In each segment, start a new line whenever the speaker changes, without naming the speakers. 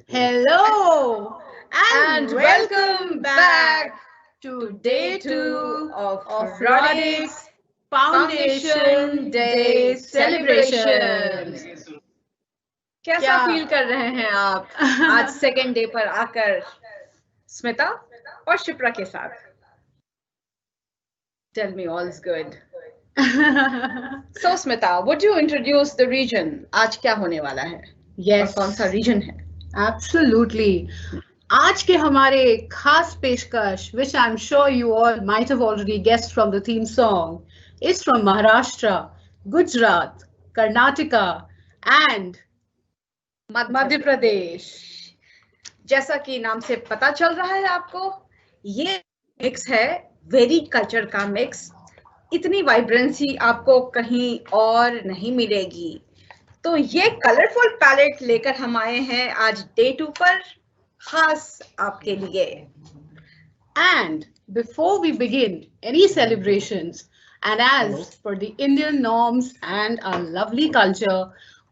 Hello and welcome back to day 2 of Roddick's Foundation Day celebration. कैसा feel कर रहे हैं आप आज सेकेंड डे पर आकर स्मिता और शिप्रा के साथ? Tell me all is good. So Smita, would you introduce the region? आज क्या होने वाला है?
Yes.
और कौन सा रीजन है?
Absolutely. आज के हमारे खास पेशकश, which I'm sure you all might have already guessed from the theme song, is from Maharashtra, Gujarat, Karnataka and Madhya Pradesh.
जैसा कि नाम से पता चल रहा है आपको, ये मिक्स है वेरी कल्चर का मिक्स. इतनी वाइब्रेंसी आपको कहीं और नहीं मिलेगी. तो ये कलरफुल पैलेट लेकर हम आए हैं आज डे 2 पर खास आपके लिए.
And before we begin any celebrations, and as per the Indian norms and our lovely culture,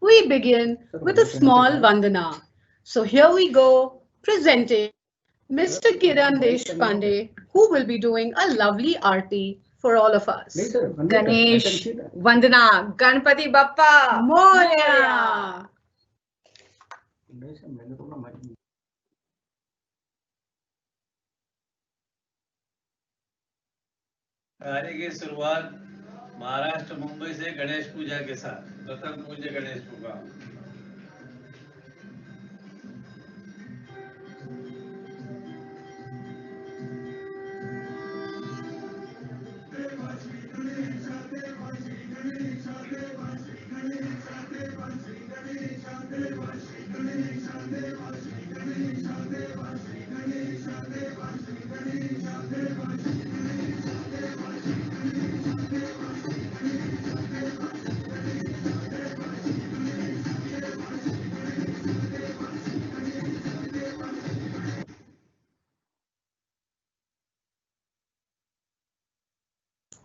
we begin with a small vandana. So here we go, presenting Mr. Kiran Deshpande, who will be doing a lovely aarti for all of us.
Ganesh Vandana, Ganpati Bappa
Moria!
आरती की शुरुआत महाराष्ट्र मुंबई से गणेश पूजा के साथ. प्रथम पूज्य गणेश पूजा.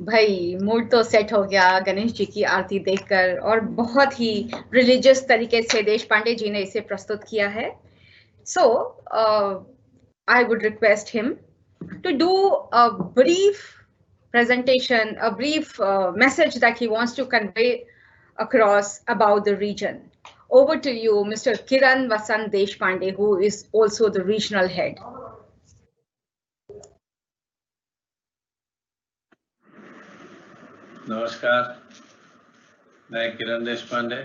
भाई mood तो set हो गया गणेश जी की आरती देखकर, और बहुत ही रिलीजियस तरीके से देश पांडे जी ने इसे प्रस्तुत किया है. So I would request him to do a brief presentation, a brief message that he wants to convey across about the region. Over to you, Mr. Kiran Vasant Deshpande, who is also the regional head.
नमस्कार, मैं किरण Deshpande,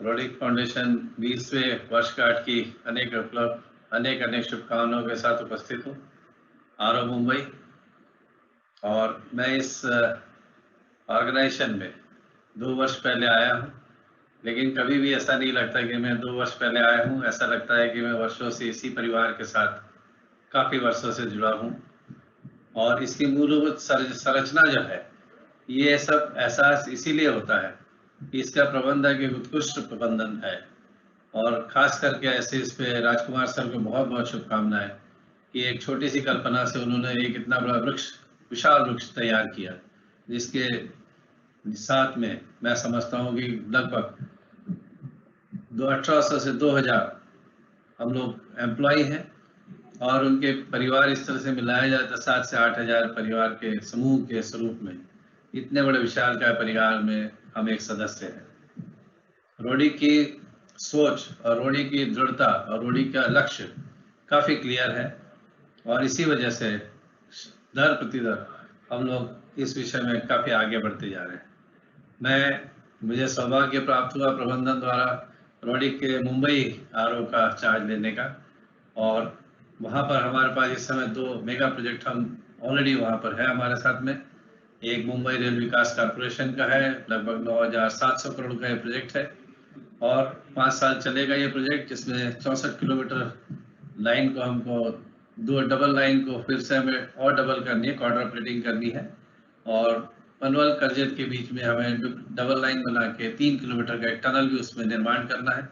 Rodrik foundation 20वें वर्षगांठ की अनेक शुभकामनाओं के साथ उपस्थित हूँ आरओ मुंबई. और मैं इस ऑर्गेनाइजेशन में 2 वर्ष पहले आया हूँ, लेकिन कभी भी ऐसा नहीं लगता कि मैं 2 वर्ष पहले आया हूँ. ऐसा लगता है कि मैं वर्षों से इसी परिवार के साथ काफ़ी वर्षों से जुड़ा हूँ. और इसकी मूलभूत संरचना जो है, ये सब एहसास इसीलिए होता है कि इसका प्रबंधक एक उत्कृष्ट प्रबंधन है. और ख़ास करके ऐसे इस पे राजकुमार सर को बहुत बहुत शुभकामनाएं कि एक छोटी सी कल्पना से उन्होंने एक इतना बड़ा विशाल वृक्ष तैयार किया, जिसके साथ में मैं समझता हूँ कि लगभग 1800 से 2000 हम लोग एम्प्लॉय हैं. और उनके परिवार इस तरह से मिलाया जाए तो 7 से 8,000 परिवार के समूह के स्वरूप में इतने बड़े विशालकाय परिवार में हम एक सदस्य हैं. रोडी की सोच और रोडी की दृढ़ता और रोडी का लक्ष्य काफ़ी क्लियर है, और इसी वजह से दर प्रतिदर हम लोग इस विषय में काफ़ी आगे बढ़ते जा रहे हैं. मुझे सौभाग्य प्राप्त हुआ प्रबंधन द्वारा रोडी के मुंबई आरओ का चार्ज लेने का, और वहाँ पर हमारे पास इस समय 2 मेगा प्रोजेक्ट हम ऑलरेडी वहाँ पर है हमारे साथ में. एक मुंबई रेल विकास कॉर्पोरेशन का है, लगभग 9,700 करोड़ का ये प्रोजेक्ट है, और 5 साल चलेगा ये प्रोजेक्ट, जिसमें 64 किलोमीटर लाइन को हमको 2 डबल लाइन को फिर से हमें और डबल करनी है, क्वाड्रा प्लेटिंग करनी है. और पनवल करजेत के बीच में हमें डबल लाइन बना के 3 किलोमीटर का एक टनल भी उसमें निर्माण करना है,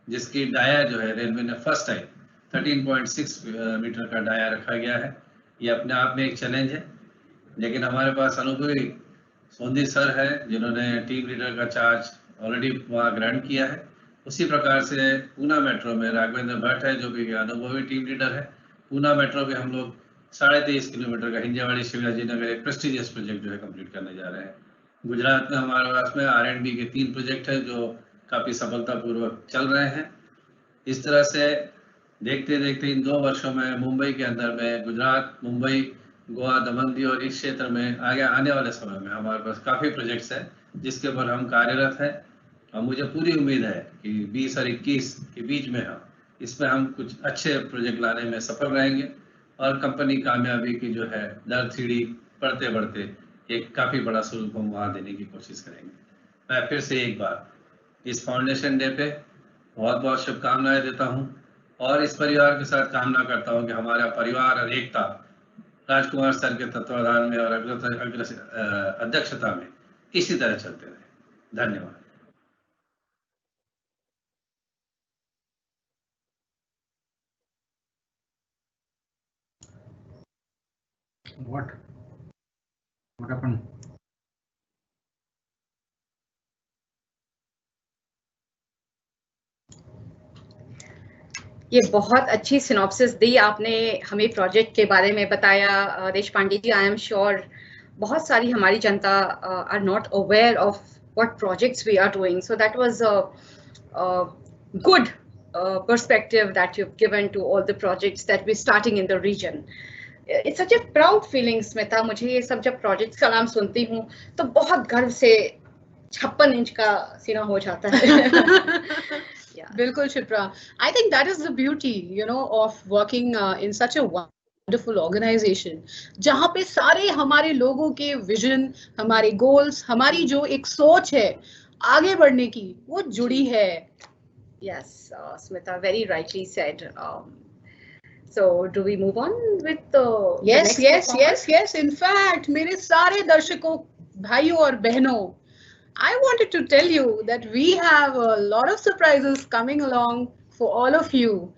जिसकी डाया जो है रेलवे ने फर्स्ट टाइम 13.6 मीटर का डाया रखा गया है. ये अपने आप में एक चैलेंज है. लेकिन हमारे पास अनुभवी सोंदी सर है जिन्होंने टीम लीडर का चार्ज ऑलरेडी वहाँ ग्रहण किया है। उसी प्रकार से पूना मेट्रो में राघवेंद्र भट्ट है जो कि अनुभवी टीम लीडर है। पूना मेट्रो पे हम लोग 23.5 किलोमीटर का हिंजावाड़ी शिवाजी नगर एक प्रेस्टिजियस प्रोजेक्ट जो है कंप्लीट करने जा रहे हैं। गुजरात में हमारे पास में R&D के 3 प्रोजेक्ट है जो काफी सफलतापूर्वक चल रहे हैं। इस तरह से देखते देखते इन 2 वर्षों में मुंबई के अंदर में गुजरात, मुंबई, गोवा, दमन दीव और इस क्षेत्र में आगे आने वाले समय में हमारे पास काफी प्रोजेक्ट्स हैं जिसके ऊपर हम कार्यरत हैं। और मुझे पूरी उम्मीद है कि 20 और 21 के बीच में इसमें हम कुछ अच्छे प्रोजेक्ट लाने में सफल रहेंगे और कंपनी कामयाबी की जो है दर सीढ़ी बढ़ते बढ़ते एक काफी बड़ा स्वरूप हम वहाँ देने की कोशिश करेंगे। मैं फिर से एक बार इस फाउंडेशन डे पे बहुत बहुत शुभकामनाएं देता हूँ और इस परिवार के साथ कामना करता हूँ कि हमारा परिवार और एकता राजकुमार सर के तत्वाधान में और अध्यक्षता में इसी तरह चलते रहे। धन्यवाद।
What happened?
ये बहुत अच्छी सिनॉप्सिस दी आपने, हमें प्रोजेक्ट के बारे में बताया Deshpande ji. I am sure बहुत सारी हमारी जनता are not aware of what projects we are doing, so that was a good perspective that you've given to all the projects that we're starting in the region. It's such a proud feeling, Smita. मुझे ये सब जब projects का नाम सुनती हूँ तो बहुत गर्व से 56 इंच का सीना हो जाता है।
Bilkul, Shipra. I think that is the beauty, of working in such a wonderful organization, जहाँ पे सारे हमारे लोगों के विजन, हमारे गोल्स, हमारी जो एक सोच है आगे बढ़ने की, वो जुड़ी है।
Yes, Smita very rightly said. So, do we move on with the
yes,
the
yes, yes, yes. In fact, मेरे सारे दर्शकों, भाइयों और बहनों, I wanted to tell you that we have a lot of surprises coming along for all of you.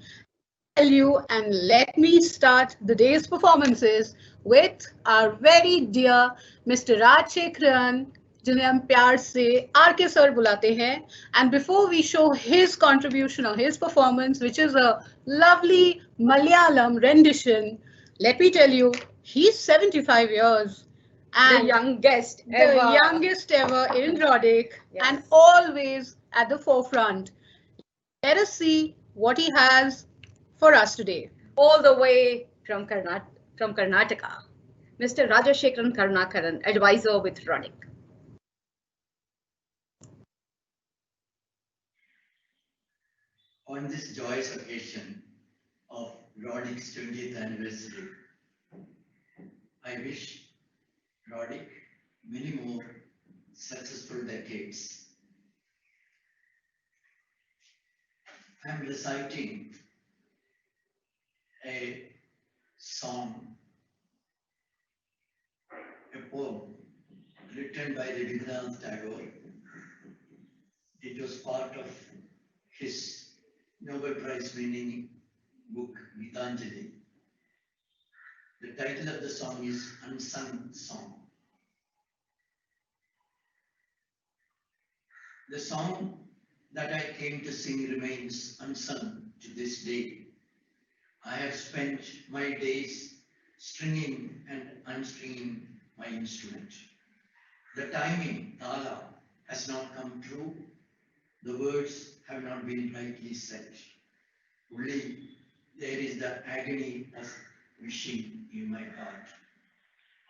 Tell you, and let me start the day's performances with our very dear Mr. Rajshekharan, जिन्हें हम प्यार से RK sir बुलाते हैं. And before we show his contribution or his performance, which is a lovely Malayalam rendition, let me tell you, he's 75 years. And
the youngest
ever in Rhodic, yes, and always at the forefront. Let us see what he has for us today.
All the way from Karnataka, Mr. Rajashekharan Karunakaran, advisor with Rhodic.
On this joyous occasion of Rhodic's 20th anniversary, I wish Rhodic many more successful decades. I am reciting a song, a poem written by Rabindranath Tagore. It was part of his Nobel Prize winning book, Gitanjali. The title of the song is Unsung Song. The song that I came to sing remains unsung to this day. I have spent my days stringing and unstringing my instrument. The timing, tala, has not come true. The words have not been rightly said. Only there is the agony of wishing in my heart.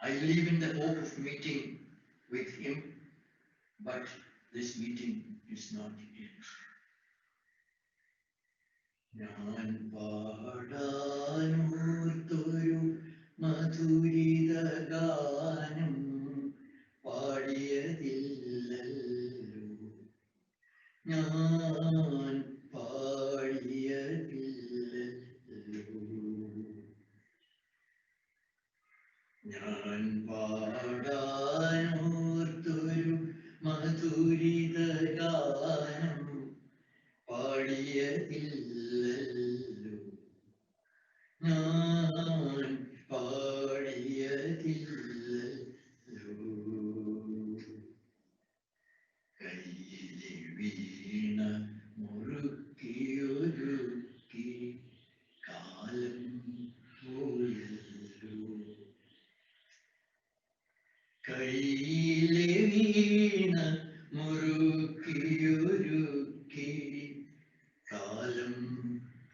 I live in the hope of meeting with him, but this meeting is not yet. ഞാൻ പാടാനോർത്തൊരു മധുരിത ഗാനം പാടിയതില്ലല്ലോ, ഞാൻ പാടിയതില്ലല്ലോ, ഞാൻ പാടാനോർത്തൊരു മധുരിത ഗാനം പാടിയതില്ലല്ലോ, ഞാൻ പാടിയതില്ലല്ലോ. കയ്യിലെ വീണ മുറുക്കിയൊരുക്കി കാലം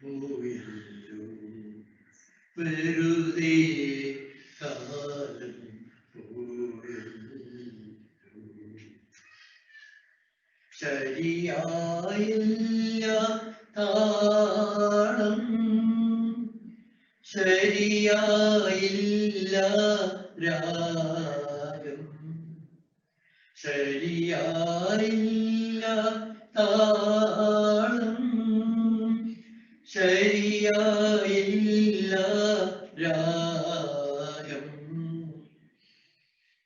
പോയല്ലോ വെറുതെ കാലം പോയല്ലോ ശരിയായില്ല താളം ശരിയായില്ല രാഗം ശരിയായില്ല താളം ശരിയായില്ല രാഗം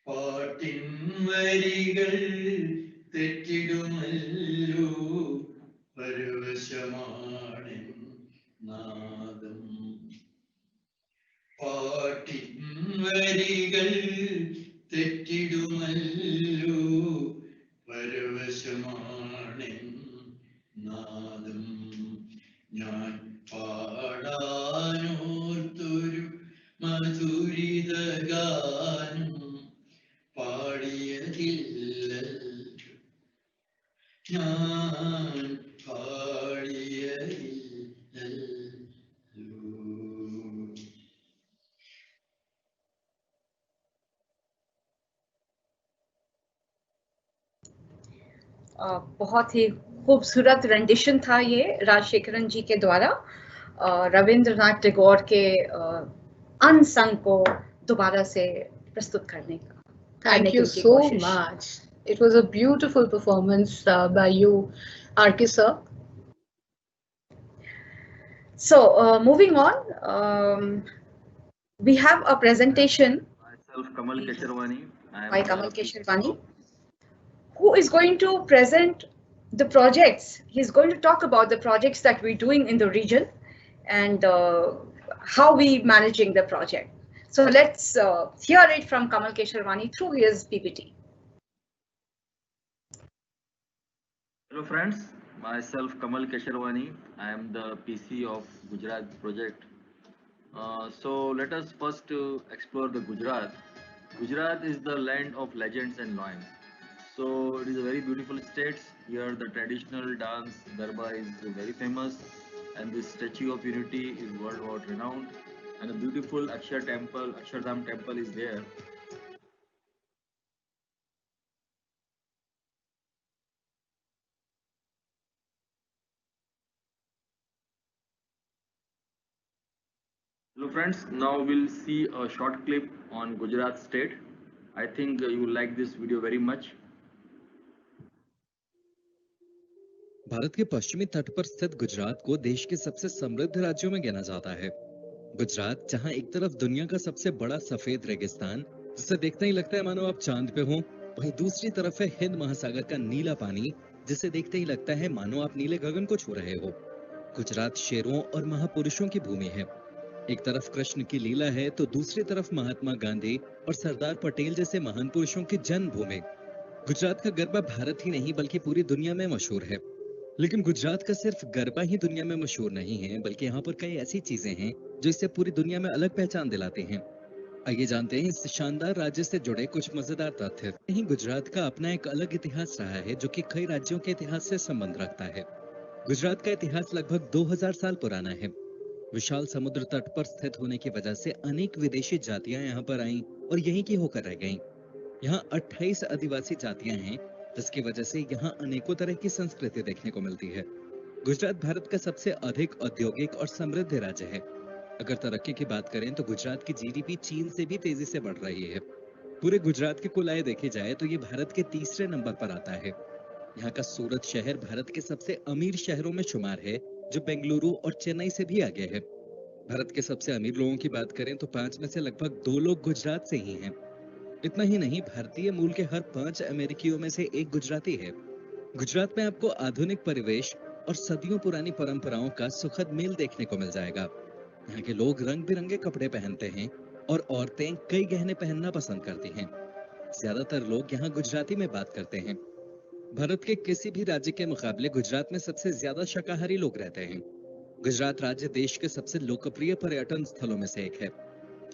പാട്ടിൻ വരികൾ തെറ്റിടുമല്ലോ പരവശമാണ് നാദം പാട്ടിൻ വരികൾ തെറ്റിടുമല്ലോ പരവശമാണ് നാദം ഞാൻ പാടാനോർത്തൊരു മധുരിത ഗാനം പാടിയതില്ലല്ലോ ഞാൻ പാടിയതില്ലല്ലോ
बहुत ही खूबसूरत रेंडिशन था ये राजशेखरन जी के द्वारा रविंद्रनाथ टैगोर के अनसंग को दोबारा से प्रस्तुत करने का।
Thank you so much. It was a beautiful performance by you, R.K. sir.
So moving on, we have a presentation
myself Kamal Kesharwani.
by Kamal Kesharwani, who is going to present the projects. He's going to talk about the projects that we're doing in the region and how we managing the project. So let's hear it from Kamal Kesharwani through his PPT.
Hello friends, myself Kamal Kesharwani. I am the PC of Gujarat project. So let us first explore the Gujarat. Gujarat is the land of legends and loins. So it is a very beautiful state. Here the traditional dance Garba is very famous, and this Statue of Unity is world renowned, and a beautiful Akshardham temple is there. Hello friends, now we'll see a short clip on Gujarat state. I think you will like this video very much.
Bharat के पश्चिमी तट पर स्थित गुजरात को देश के सबसे समृद्ध राज्यों में गिना जाता है। गुजरात जहां एक तरफ दुनिया का सबसे बड़ा सफेद रेगिस्तान जिसे देखते ही लगता है मानो आप चांद पे हो, वहीं दूसरी तरफ है हिंद महासागर का नीला पानी जिसे देखते ही लगता है मानो आप नीले गगन को छू रहे हो। गुजरात शेरों और महापुरुषों की भूमि है। एक तरफ कृष्ण की लीला है तो दूसरी तरफ महात्मा गांधी और सरदार पटेल जैसे महान पुरुषों की जन्मभूमि। गुजरात का गरबा भारत ही नहीं बल्कि पूरी दुनिया में मशहूर है। लेकिन गुजरात का सिर्फ गरबा ही दुनिया में मशहूर नहीं है, बल्कि यहाँ पर कई ऐसी चीजें हैं जो इसे पूरी दुनिया में अलग पहचान दिलाते हैं। आइए जानते हैं इस शानदार राज्य से जुड़े कुछ मजेदार तथ्य। यही गुजरात का अपना एक अलग इतिहास रहा है जो कि कई राज्यों के इतिहास से संबंध रखता है। गुजरात का इतिहास लगभग 2000 साल पुराना है। विशाल समुद्र तट पर स्थित होने की वजह से अनेक विदेशी जातियां यहाँ पर आईं और यहीं की होकर रह गईं। यहाँ 28 आदिवासी जातियां हैं, जिसकी वजह से यहाँ अनेकों तरह की संस्कृति देखने को मिलती है। गुजरात भारत का सबसे अधिक औद्योगिक और समृद्ध राज्य है। अगर तरक्की की बात करें तो गुजरात की जीडीपी चीन से भी तेजी से बढ़ रही है। पूरे गुजरात की कुल आय देखी जाए तो ये भारत के तीसरे नंबर पर आता है। यहाँ का सूरत शहर भारत के सबसे अमीर शहरों में शुमार है, जो बेंगलुरु और चेन्नई से भी आगे है। भारत के सबसे अमीर लोगों की बात करें तो 5 में से लगभग 2 लोग गुजरात से ही हैं। इतना ही नहीं, भारतीय मूल के हर 5 अमेरिकियों में से एक गुजराती है। गुजरात में आपको आधुनिक परिवेश और सदियों पुरानी परंपराओं का सुखद मेल देखने को मिल जाएगा। यहाँ के लोग रंग बिरंगे कपड़े पहनते हैं और औरतें कई गहने पहनना पसंद करती हैं। ज्यादातर लोग यहाँ गुजराती में बात करते हैं। भारत के किसी भी राज्य के मुकाबले गुजरात में सबसे ज्यादा शाकाहारी लोग रहते हैं। गुजरात राज्य देश के सबसे लोकप्रिय पर्यटन स्थलों में से एक है।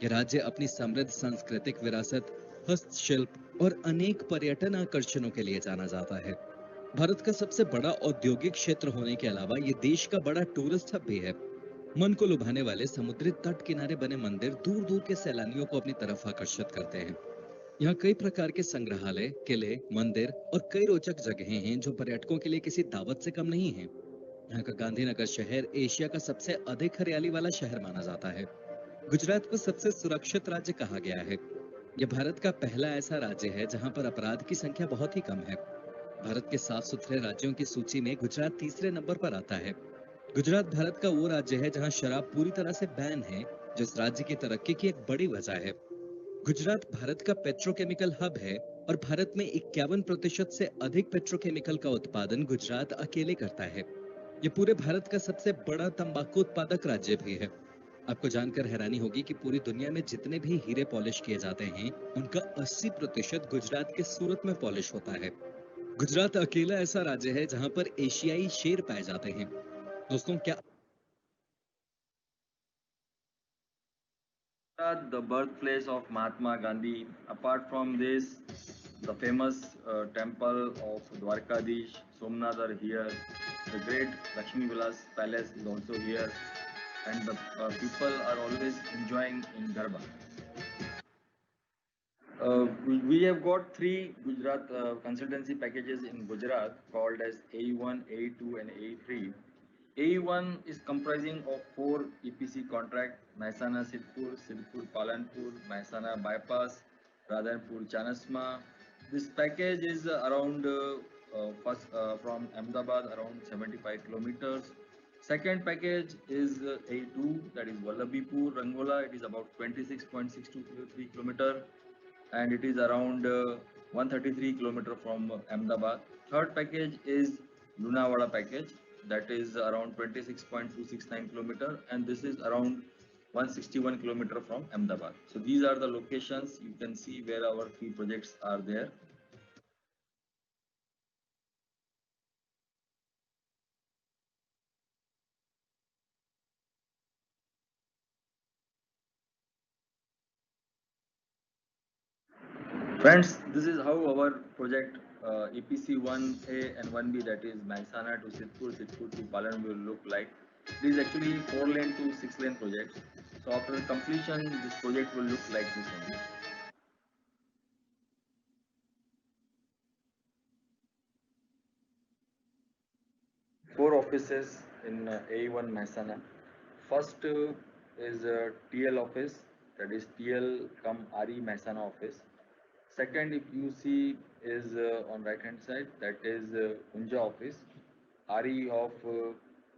ये राज्य अपनी समृद्ध सांस्कृतिक विरासत हस्तशिल्प और अनेक पर्यटन आकर्षणों के लिए जाना जाता है। भारत का सबसे बड़ा औद्योगिक क्षेत्र होने के अलावा ये देश का बड़ा टूरिस्ट हब भी है। मन को लुभाने वाले समुद्री तट किनारे बने मंदिर दूर दूर के सैलानियों को अपनी तरफ आकर्षित करते हैं। यहाँ कई प्रकार के संग्रहालय, किले, मंदिर और कई रोचक जगहें हैं जो पर्यटकों के लिए किसी दावत से कम नहीं है। यहाँ का गांधीनगर शहर एशिया का सबसे अधिक हरियाली वाला शहर माना जाता है। गुजरात को सबसे सुरक्षित राज्य कहा गया है। यह भारत का पहला ऐसा राज्य है जहाँ पर अपराध की संख्या बहुत ही कम है। भारत के साफ सुथरे राज्यों की सूची में गुजरात तीसरे नंबर पर आता है। गुजरात भारत का वो राज्य है जहाँ शराब पूरी तरह से बैन है, जो इस राज्य की तरक्की की एक बड़ी वजह है। गुजरात भारत का पेट्रोकेमिकल हब है और भारत में 51% से अधिक पेट्रोकेमिकल का उत्पादन गुजरात अकेले करता है। ये पूरे भारत का सबसे बड़ा तंबाकू उत्पादक राज्य भी है। आपको जानकर हैरानी होगी कि पूरी दुनिया में जितने भी हीरे पॉलिश किए जाते हैं, उनका 80% गुजरात के सूरत में पॉलिश होता है। गुजरात अकेला ऐसा राज्य है जहां पर एशियाई शेर पाए जाते हैं। दोस्तों, क्या
The birthplace of Mahatma Gandhi. Apart from this, the famous temple of Dwarkadish, Somnath are here. The great Lakshmi Vilas Palace is also here, and the people are always enjoying in Garba. We have got three Gujarat consultancy packages in Gujarat called as AE1, AE2, and AE3. AE1 is comprising of 4 EPC contract: Mehsana Sidhpur, Sidhpur Palanpur, Mehsana Bypass, Radhanpur Chanasma. This package is around first from Ahmedabad around 75 kilometers. Second package is A2, that is Vallabhipur Rangola. It is about 26.62 kilometer, and it is around 133 kilometer from Ahmedabad. Third package is Lunawada package, that is around 26.269 kilometer, and this is around 161 kilometer from Ahmedabad. So these are the locations you can see where our three projects are there. Friends, this is how our project EPC 1A and 1B, that is Mehsana to Sidhpur, Sidhpur to Palan, will look like. This is actually 4-lane to 6-lane project. So after completion, this project will look like this only. Four offices in A1 Mehsana. First is TL office, that is TL come RE Mehsana office. Second, if you see, is on right hand side, that is Unja office. RE of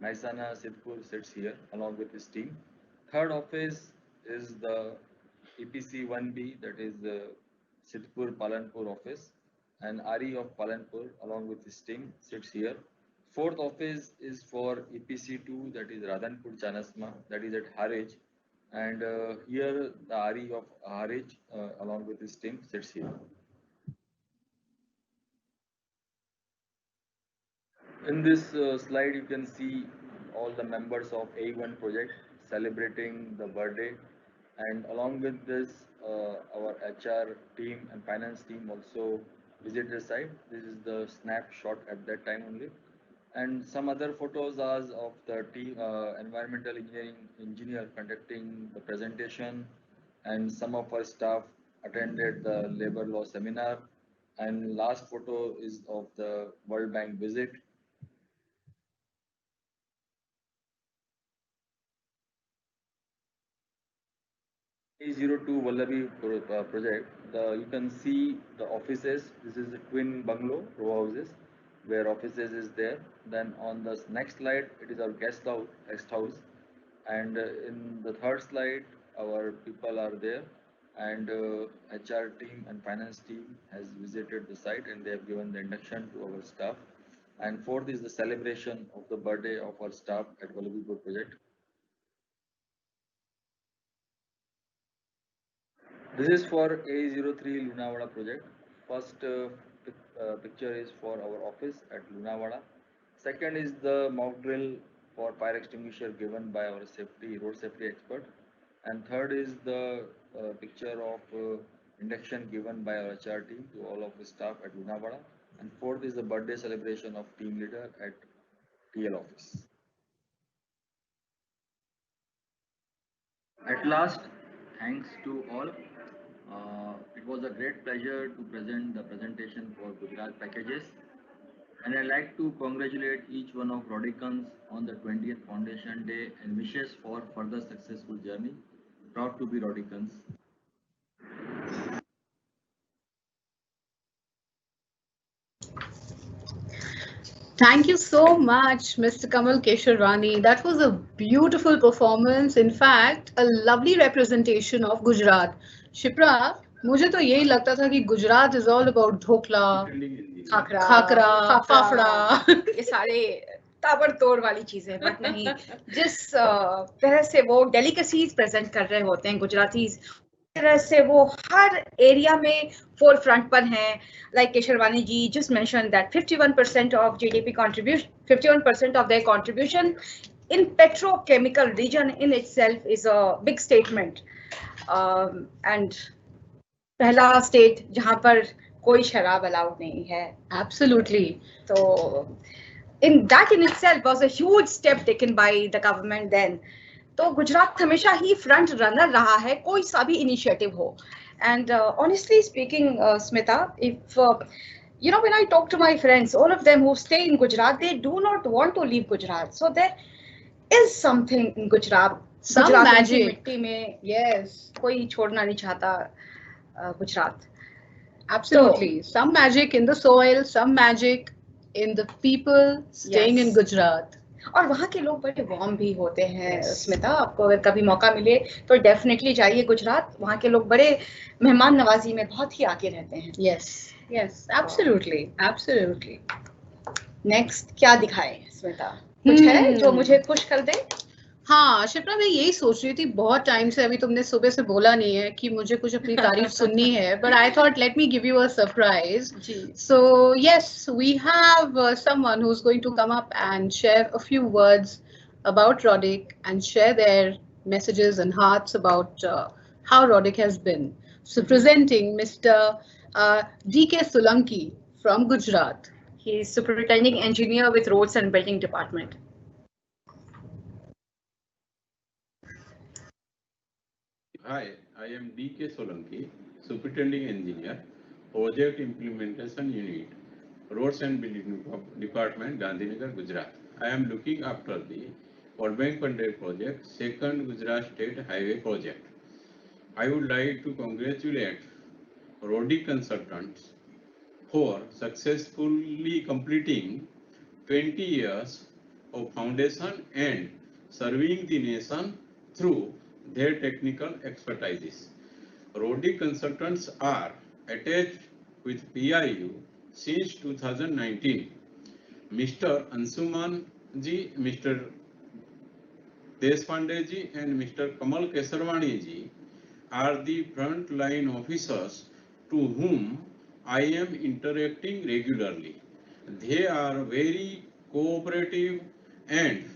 Mehsana Sidhpur sits here along with his team. Third office is the EPC 1B, that is Sidhpur Palanpur office, and RE of Palanpur along with his team sits here. Fourth office is for EPC 2, that is Radhanpur Chanasma, that is at Harij, and here the RE of Harij along with his team sits here. In this slide, you can see all the members of A1 project celebrating the birthday, and along with this, our HR team and finance team also visit the site. This is the snapshot at that time only, and some other photos are of the team, environmental engineering engineer conducting the presentation, and some of our staff attended the labor law seminar. And last photo is of the World Bank visit. A02 Vallabi project, you can see the offices. This is a twin bungalow, row houses, where offices is there. Then on the next slide, it is our guest house. And in the third slide, our people are there. And HR team and finance team has visited the site, and they have given the induction to our staff. And fourth is the celebration of the birthday of our staff at Vallabhipur project. This is for A03 Lunawada project. First picture is for our office at Lunawada. Second is the mock drill for fire extinguisher given by our road safety expert. And third is the picture of induction given by our HR team to all of the staff at Lunawada. And fourth is the birthday celebration of team leader at TL office. At last, thanks to all. It was a great pleasure to present the presentation for Gujarat packages. And I'd like to congratulate each one of Rodicans on the 20th Foundation Day and wishes for further successful journey. Proud to be Rodicans.
Thank you so much, Mr. Kamal Kesharwani. That was a beautiful performance. In fact, a lovely representation of Gujarat. Shipra, मुझे तो यही लगता था कि Gujarat is all about dhokla, khakhra, fafda,
ये सारे ताबड़तोड़ वाली चीजें, बट नहीं, जिस तरह से वो डेलिकेसीज प्रेजेंट कर रहे होते हैं गुजरातीज, तरह से वो हर एरिया में फोर फ्रंट पर हैं. Like Kesarwani ji just mentioned that 51% of GDP contribution, 51% of their contribution in petrochemical region in itself is a big statement. And पहला स्टेट जहां पर कोई शराब अलाउड नहीं है.
Absolutely.
तो in that in itself was a huge step taken by the government then. तो गुजरात हमेशा ही फ्रंट रनर रहा है कोई सा भी इनिशिएटिव हो. And honestly speaking, Smita, if you know, when I talk to my friends, all of them who stay in Gujarat, they do not want to leave Gujarat. So there is something in Gujarat.
Some
Gujarat
magic.
मिट्टी में
Yes.
कोई छोड़ना नहीं चाहता Gujarat.
Absolutely. Some magic in the soil, some magic in the people staying in Gujarat.
और वहाँ के लोग बड़े वार्म भी होते हैं. स्मिता, आपको अगर कभी मौका मिले तो डेफिनेटली जाइए गुजरात. वहाँ के लोग बड़े मेहमान नवाजी में बहुत ही आगे रहते हैं.
Yes, absolutely, absolutely.
नेक्स्ट क्या दिखाए स्मिता? कुछ है जो मुझे खुश कर दे?
हाँ शिप्रा, मैं यही सोच रही थी बहुत टाइम से, अभी तुमने सुबह से बोला नहीं है कि मुझे कुछ अपनी तारीफ सुननी है, but I thought let me give you a surprise. So yes, we have someone who's going to come up and share a few words about Rodic and share their messages and hearts about how Rodic has been. So presenting Mr. D.K. Solanki from Gujarat.
He is superintending engineer with roads and building department.
Hi, I am D.K. Solanki, Superintending Engineer, Project Implementation Unit, Roads and Building Department, Gandhinagar, Gujarat. I am looking after the World funded project, second Gujarat State Highway project. I would like to congratulate Rodic consultants for successfully completing 20 years of foundation and serving the nation through their technical expertise. Rodic consultants are attached with PIU since 2019. Mr. Ansuman ji, Mr. Deshpande ji and Mr. Kamal Kesharwani ji are the frontline officers to whom I am interacting regularly. They are very cooperative and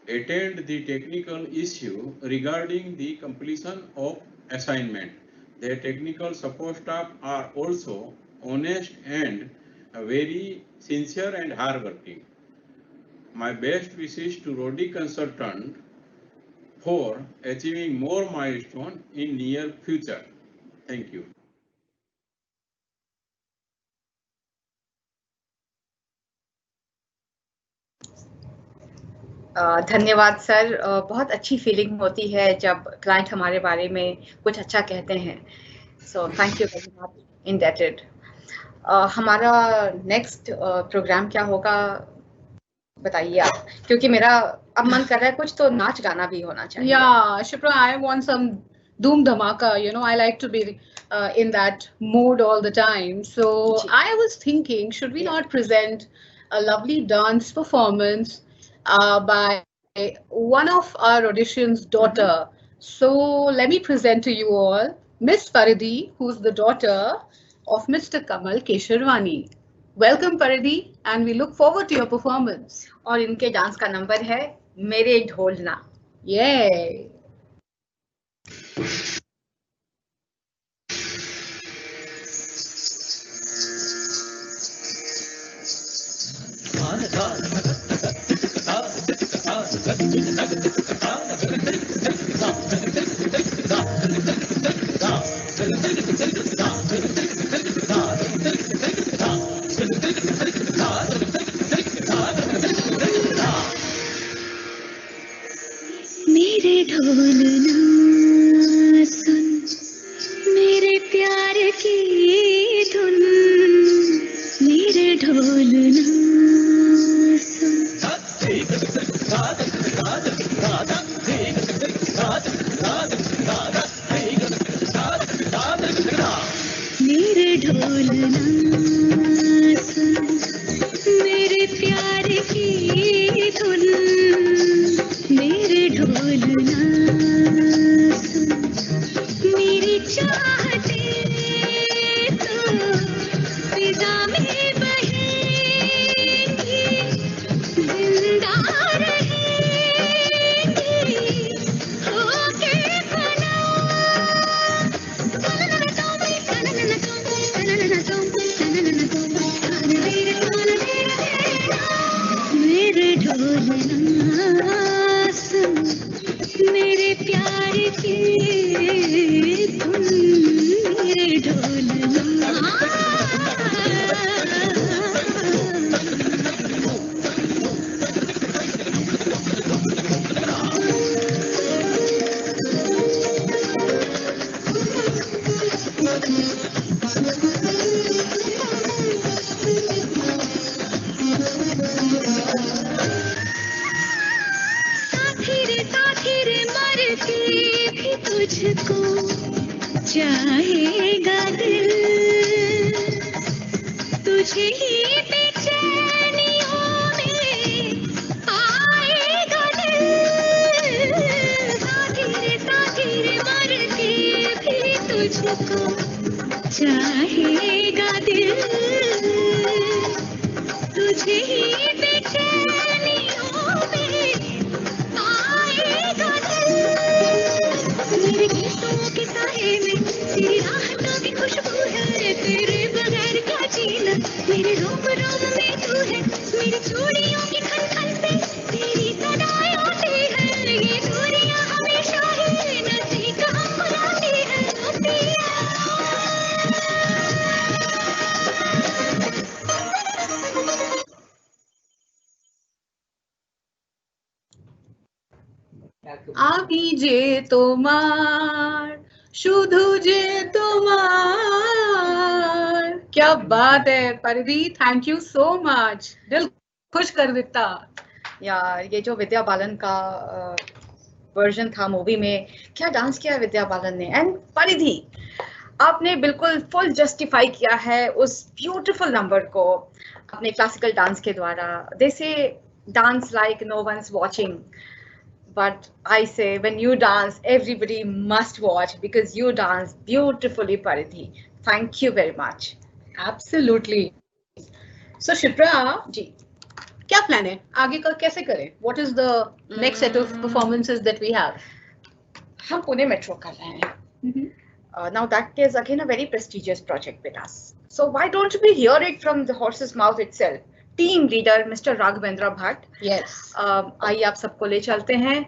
attend the technical issue regarding the completion of assignment. Their technical support staff are also honest and very sincere and hardworking. My best wishes to Rodic consultant for achieving more milestones in near future. Thank you.
धन्यवाद sir. बहुत अच्छी feeling होती है जब client हमारे बारे में कुछ अच्छा कहते हैं. सो thank you very much, indebted. हमारा नेक्स्ट प्रोग्राम क्या होगा बताइए आप, क्योंकि मेरा अब मन कर रहा है कुछ तो नाच गाना भी होना चाहिए.
Yeah, Shipra, I want some doom dhamaka. You know, I like to be in that mood all the time. So I was thinking, should we not present a lovely dance performance by one of our audition's daughter? So let me present to you all Miss Paridhi, who's the daughter of Mr. Kamal Kesharwani. Welcome Paridhi, and we look forward to your performance.
और इनके dance का number है मेरे ढोलना.
Yay!
मेरे ढोल ना सुन, मेरे प्यार की धुन, मेरे ढोल ना सुन। मेरे ढोल ना सुन, मेरे प्यार की धुन, मेरे ढोल ना सुन, मेरी चाहते तो फिजा में बहेंगी, जिंदा रहेंगी होके फना। मेरे ढोल ना सुन, मेरे प्यार की धुन, मेरे ढोल ना। साथी रे मर के भी तुझको चाहेगा दिल, तुझे ही बेचैनियों में आएगा दिल। साथी रे मर के भी तुझको चाहेगा दिल, तुझे ही बेचैनियों में आएगा दिल। मेरे गीतों के साए में तेरी राहतों की खुशबू है, तेरे बगैर क्या जीना, मेरे रोम रोम में तू है, मेरी चूड़ियों की खन खन से तेरी सदाएं आती है, ये दूरियां हमेशा ही नजदीक हम बुलाती है।
আমি যে তোমার, শুধু যে তোমার। क्या बात है परिधि, थैंक यू सो मच, दिल खुश कर देता।
यार ये जो विद्या बालन का वर्जन था मूवी में, क्या डांस किया है विद्या बालन ने। एंड परिधि, आपने बिल्कुल फुल जस्टिफाई किया है उस ब्यूटीफुल नंबर को अपने क्लासिकल डांस के द्वारा। They say dance like no one's watching, but I say when you dance, everybody must watch because you dance beautifully, Paridhi. Thank you very much.
Absolutely. So Shipra
जी,
क्या plan है आगे का, कैसे करें? What is the next set of performances that we have?
हम Pune metro कर रहे हैं. Now that is again a very prestigious project with us. So why don't we hear it from the horse's mouth itself? Team leader mister Raghavendra Bhatt,
Yes.
आइए आप सबको ले चलते हैं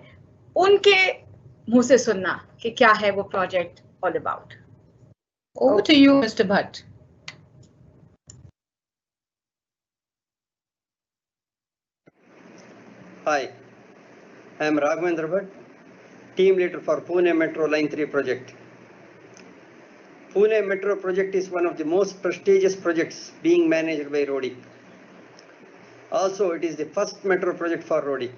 उनके मुंह से सुनना कि क्या है वो project all about.
Over to you, Mr. Bhatt.
Hi, I am Raghavendra Bhatt, team leader for Pune Metro Line 3 project. Pune Metro project is one of the most prestigious projects being managed by Rodic. Also, it is the first metro project for Rodic.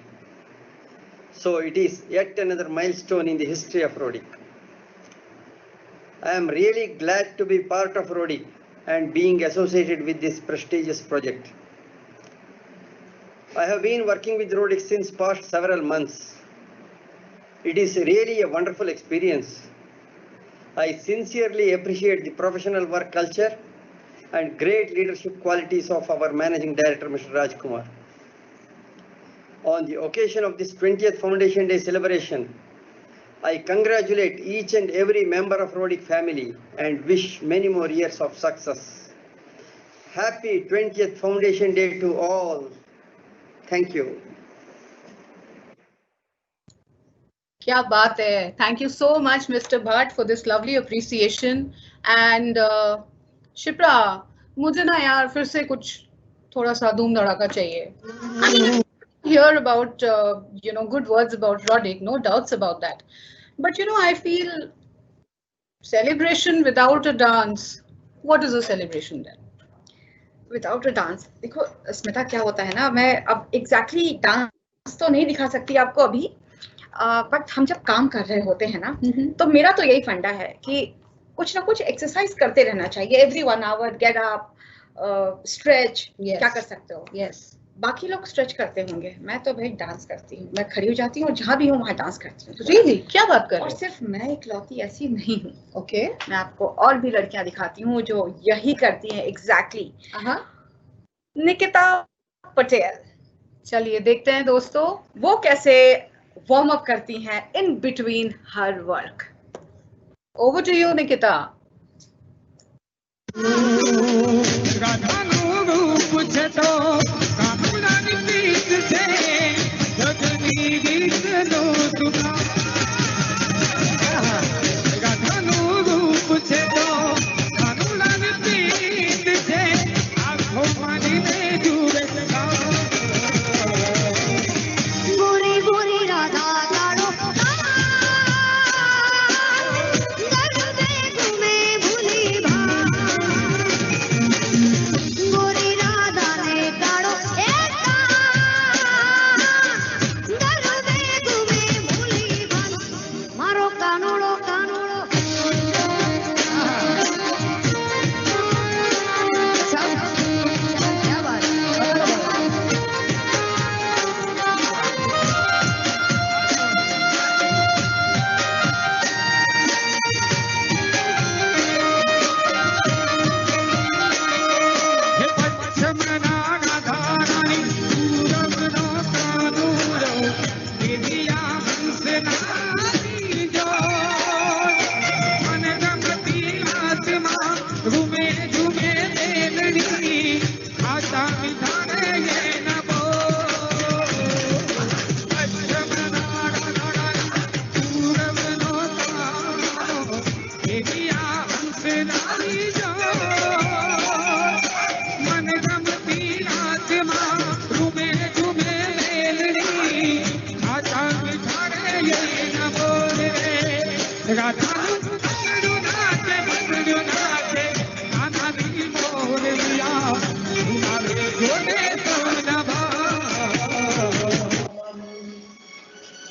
So it is yet another milestone in the history of Rodic. I am really glad to be part of Rodic and being associated with this prestigious project. I have been working with Rodic since past several months. It is really a wonderful experience. I sincerely appreciate the professional work culture and great leadership qualities of our Managing Director, Mr. Rajkumar. On the occasion of this 20th Foundation Day celebration, I congratulate each and every member of Rodic family and wish many more years of success. Happy 20th Foundation Day to all. Thank you.
क्या बात है. Thank you so much, Mr. Bhatt, for this lovely appreciation. And Shipra, मुझे ना यार फिर से कुछ थोड़ा सा धूम धड़ाका चाहिए. I mean, hear about good words about Roddick, no doubts about that. But I feel celebration without a dance. What is a celebration then?
Without a dance, देखो स्मिता क्या होता है ना, मैं अब exactly डांस तो नहीं दिखा सकती आपको अभी, बट हम जब काम कर रहे होते हैं ना, तो मेरा तो यही फंडा है कि कुछ ना कुछ एक्सरसाइज करते रहना चाहिए. Every 1 hour get up, stretch. क्या कर सकते हो?
Yes.
बाकी लोग स्ट्रेच करते होंगे, मैं तो भाई डांस करती हूँ. मैं खड़ी हो जाती हूँ, जहाँ भी हूँ वहाँ डांस करती हूँ.
Really? क्या बात कर रहे
और
हो?
सिर्फ मैं इकलौती ऐसी नहीं हूँ.
Okay.
मैं आपको और भी लड़कियां दिखाती हूँ जो यही करती हैं एग्जैक्टली. निकिता पटेल.
चलिए देखते हैं दोस्तों
वो कैसे वार्म अप करती हैं in between her work.
Over to you, Nikita.
गोरी गोरी राधा तारो दर्द घूमे भूली गोरी राधा ने तारो दर्द घूमे भूली मारो कानूड़ो कानूड़ो. क्या बात है.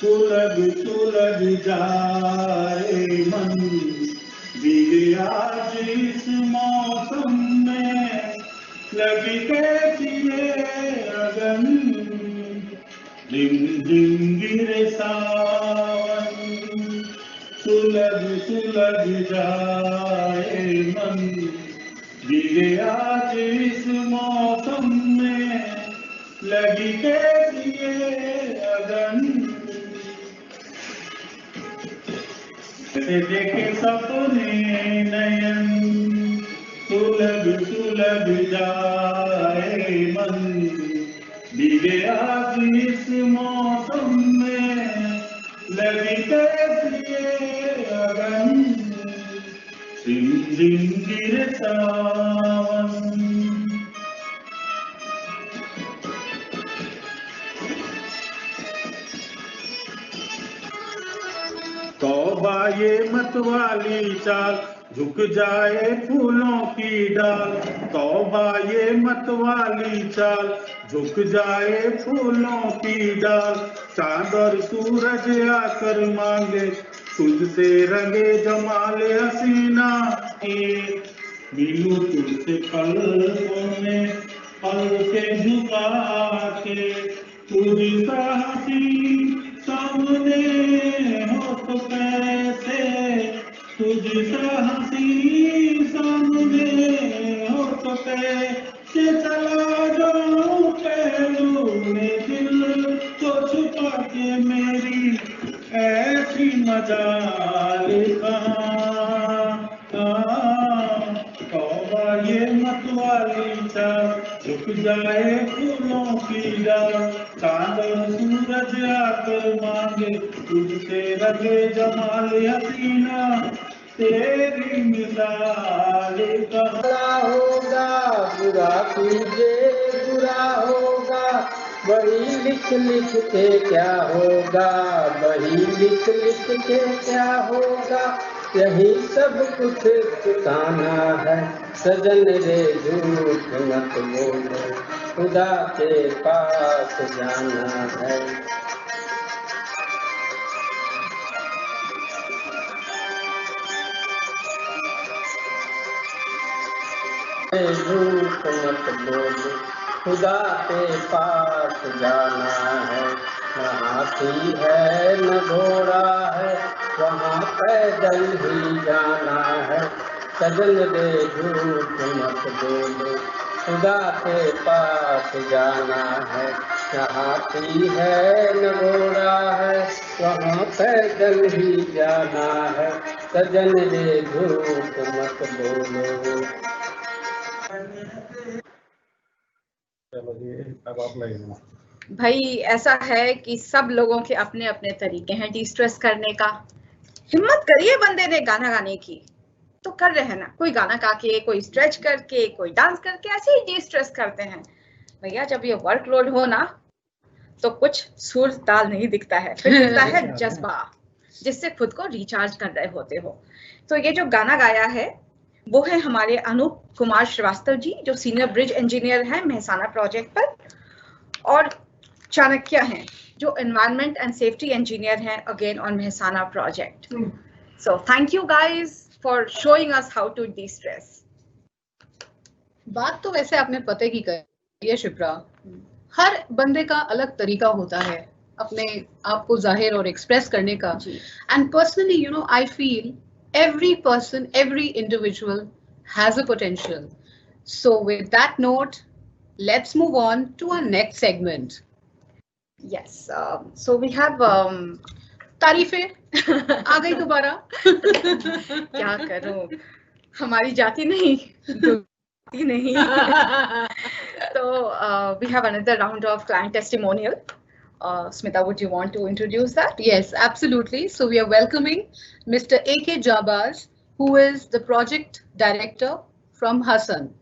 सुलग सुलग जाए मन दिल आज इस मौसम में लगी कैसी है अगन रिम रिम गिरे सावन सुलग सुलग जाए मन दिल आज इस मौसम में लगी कैसी है अगन देखे सपने नयन सुलग सुलग जाए मन दिले आज इस मौसम में लगी कैसी अगन रिम रिम गिरे सावन. तौबा ये मतवाली चाल झुक जाए फूलों की डाल. तौबा ये मतवाली चाल झुक जाए फूलों की डाल. चांद और सूरज आकर मांगे तुझसे रंगे जमाल हसीना के. मिलूं तुझसे पलकों में पल के झुका के तुझसा हसीन सामने हो तो कैसे तुझसा हसीन सामने हो तो कैसे चला जाऊं पहलू में दिल को छुपा के मेरी ऐसी मजाल कहाँ. तौबा ये मतवाली चाल, झुक जाए फूलों की डाल, चांद और सूरज आकर मांगे तुझसे रगे जमाल हसीना, तेरी मिसाल कहाँ होगा, बुरा कीजिए बुरा होगा, वही लिख लिख के क्या होगा, वही लिख लिख के क्या होगा, यही सब कुछ ठिकाना है, सजन रे झूठ मत बोलो, खुदा के पास जाना है। झूठ मत बोलो, खुदा के पास जाना है, न हाथी है न घोड़ा है, वहाँ पैदल ही जाना है, सजन रे झूठ मत बोलो, खुदा के पास जाना है, न हाथी है न घोड़ा है, वहाँ पैदल ही जाना है, सजन रे झूठ मत बोलो। चलो जी, अब आप लगे।
भाई ऐसा है कि सब लोगों के अपने अपने तरीके हैं डी स्ट्रेस करने का। हिम्मत करिए बंदे ने गाना गाने की, तो कर रहे हैं ना, कोई गाना गा के, कोई स्ट्रेच करके, कोई डांस करके, ऐसे ही डी स्ट्रेस करते हैं। भैया जब ये वर्कलोड हो ना, तो कुछ सुर ताल नहीं दिखता है, फिर दिखता है जज्बा, जिससे खुद को रिचार्ज कर रहे होते हो। तो ये जो गाना गाया है वो है हमारे अनूप कुमार श्रीवास्तव जी, जो सीनियर ब्रिज इंजीनियर हैं मेहसाना प्रोजेक्ट पर, और चाणक्य हैं जो एनवायरनमेंट एंड सेफ्टी इंजीनियर हैं again on Mehsana project. So thank you guys for showing us how to destress.
बात तो वैसे आपने पते की कही है शिप्रा, हर बंदे का अलग तरीका होता है अपने आप को जाहिर और एक्सप्रेस करने का। And personally you know I feel every person, every individual has a potential. So with that note, let's move on to our next segment.
Yes, so we have
तारीफें आ गई दोबारा।
क्या करूं, हमारी जाति नहीं जाति नहीं। So we have another round of client testimonial. Smita, would you want to introduce that?
Yes, absolutely. So we are welcoming Mr. A.K. Jabaz, who is the project director from Hassan.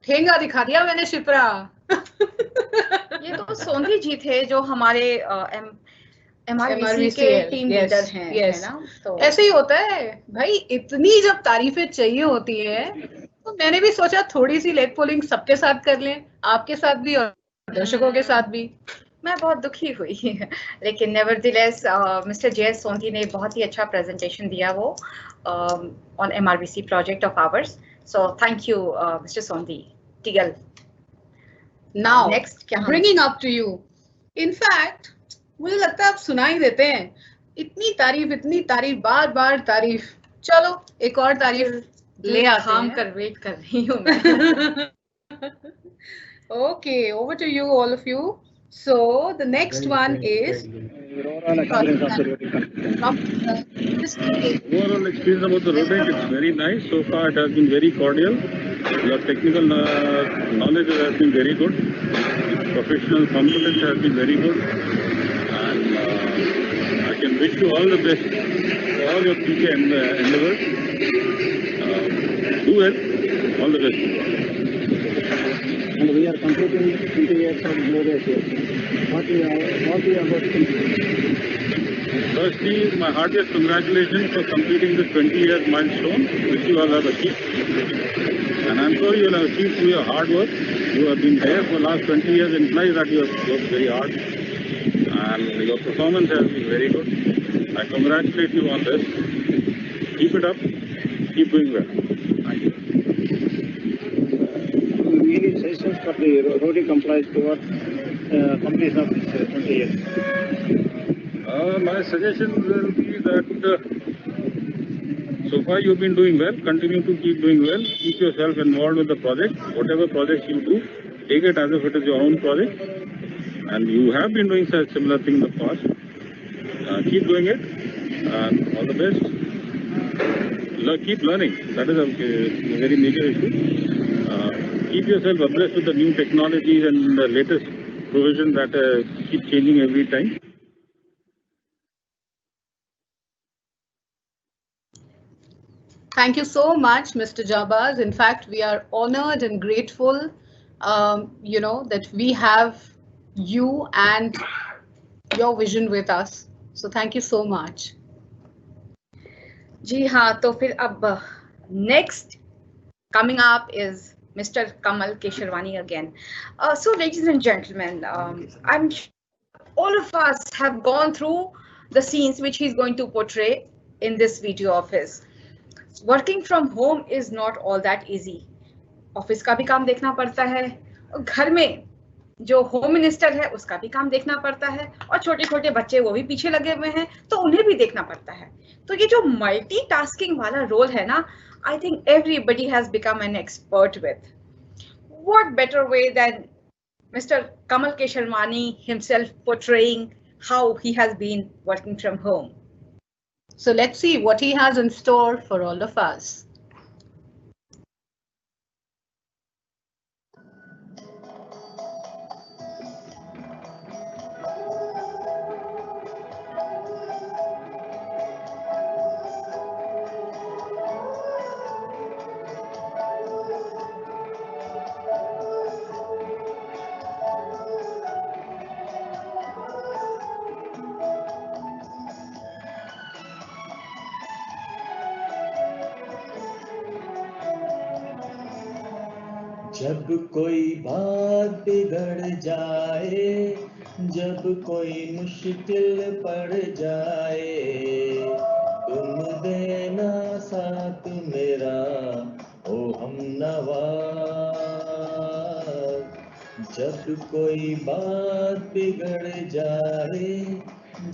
ठेंगा दिखा दिया मैंने शिप्रा।
ये तो सोंधी जी थे जो हमारे MRVC के team leader हैं, है ना? तो
ऐसे ही होता है भाई, इतनी जब तारीफें चाहिए होती है तो मैंने भी सोचा थोड़ी सी लेग पुलिंग सबके साथ कर लें, आपके साथ भी और दर्शकों के साथ भी।
मैं बहुत दुखी हुई लेकिन नेवरदिलेस मिस्टर जे.एस. सोंधी ने बहुत ही अच्छा प्रेजेंटेशन दिया वो on MRVC project of ours. So thank you mister Sondhi. टिगल.
Now
Next, क्या हम-
bringing up to you. In fact, मुझे लगता है आप सुना ही देते हैं. इतनी तारीफ, बार तारीफ. चलो एक और तारीफ ले आते हैं.
कर वेट कर रही हूँ मैं.
Okay, over to you, all of you. So the next one is
Overall experience about the robotic, it's very nice. So far, it has been very cordial. Your technical knowledge has been very good. Professional competence has been very good. And I can wish you all the best for all your future endeavors. Do well. All the best. And we are completing 20 years of glorious years. What we are working. Firstly, my heartiest congratulations for completing this 20 years milestone, which you all have achieved. And I'm sure you will have achieved through your hard work. You have been there for the last 20 years, implies that you have worked very hard. And your performance has been very good. I congratulate you on this. Keep it up. Keep doing well. Thank you. Any suggestions for the roadie complies toward completion of this 20 years? My suggestion will be that so far you've been doing well. Continue to keep doing well. Keep yourself involved with the project. Whatever projects you do, take it as if it is your own project. And you have been doing such similar thing in the past. Keep doing it. And all the best. Keep learning. That is a very major issue. Keep yourself abreast with the new technologies and the latest provisions that keep changing every time.
Thank you so much, Mr. Jabaz. In fact, we are honored and grateful, that we have you and your vision with us. So thank you so much.
जी हाँ, तो फिर अब next coming up is Mr. Kamal Kesharwani again. So ladies and gentlemen, I'm sure all of us have gone through the scenes which he's going to portray in this video of his. Working from home is not all that easy. Office का भी काम देखना पड़ता है, घर में जो home minister है उसका भी काम देखना पड़ता है, और छोटे छोटे बच्चे वो भी पीछे लगे हुए हैं तो उन्हें भी देखना पड़ता है. तो ये जो मल्टीटास्किंग वाला रोल है ना, I think everybody has become an expert with. What better way than Mr. Kamal Kesharwani himself portraying how he has been working from home.
So let's see what he has in store for all of us.
जब कोई बात बिगड़ जाए, जब कोई मुश्किल पड़ जाए, तुम देना साथ मेरा ओ हमनवा. जब कोई बात बिगड़ जाए,